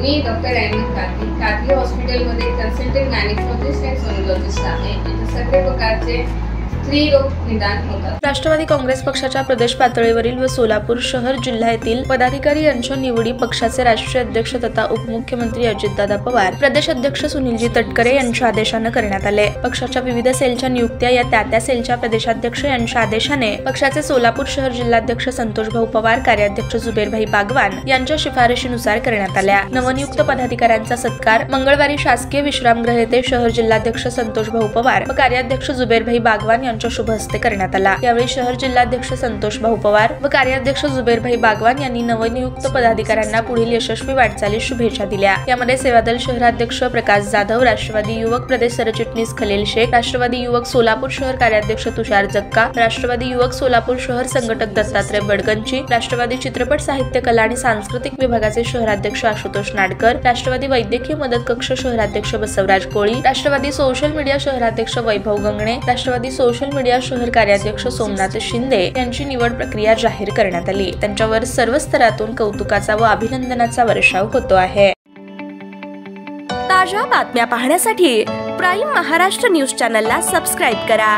मी doctor Ahmad Qadri हॉस्पिटलमध्ये consultant gynaecologist आणि sonologist आहे। इथे सगळे प्रकारचे स्त्री रोग निदान होतात। राष्ट्रवादी काँग्रेस पक्षाच्या प्रदेश पातळीवरील व सोलापूर शहर जिल्ह्यातील पदाधिकारी यांच्या निवडी पक्षाचे राष्ट्रीय अध्यक्ष तथा उपमुख्यमंत्री अजितदादा पवार, प्रदेश अध्यक्ष सुनीलजी तटकरे यांच्या आदेशाने करण्यात आले। पक्षाच्या विविध सेलच्या नियुक्त्या या त्या सेलच्या प्रदेशाध्यक्ष यांच्या आदेशाने पक्षाचे सोलापूर शहर जिल्हाध्यक्ष संतोषभाऊ पवार, कार्याध्यक्ष जुबेरभाई बागवान यांच्या शिफारशीनुसार करण्यात आल्या। नवनियुक्त पदाधिकाऱ्यांचा सत्कार मंगळवारी शासकीय विश्रामगृह येथे शहर जिल्हाध्यक्ष संतोषभाऊ पवार व कार्याध्यक्ष जुबेरभाई बागवान यांच्या शुभ हस्ते करण्यात आला। यावेळी शहर जिल्हाध्यक्ष संतोषभाऊ पवार व कार्याध्यक्ष जुबेरभाई बागवान यांनी नवनियुक्त पदाधिकाऱ्यांना पुढील यशस्वी वाटचालीस शुभेच्छा दिल्या। यामध्ये सेवादल शहराध्यक्ष प्रकाश जाधव, राष्ट्रवादी युवक प्रदेश सरचिटणीस खलील शेख, राष्ट्रवादी युवक सोलापूर शहर कार्याध्यक्ष तुषार जक्का, राष्ट्रवादी युवक सोलापूर शहर संघटक दत्तात्रय बडगंची, राष्ट्रवादी चित्रपट साहित्य कला आणि सांस्कृतिक विभागाचे शहराध्यक्ष आशुतोष नाडकर, राष्ट्रवादी वैद्यकीय मदत कक्ष शहराध्यक्ष बसवराज कोळी, राष्ट्रवादी सोशल मीडिया शहराध्यक्ष वैभव गंगणे, राष्ट्रवादी सोशल मीडिया शहर कार्याध्यक्ष सोमनाथ शिंदे यांची निवड प्रक्रिया जाहीर करण्यात आली। त्यांच्यावर सर्व स्तरातून कौतुकाचा व अभिनंदनाचा वर्षाव होतो आहे। ताज्या बातम्या पाहण्यासाठी प्राईम महाराष्ट्र न्यूज चॅनलला सबस्क्राईब करा।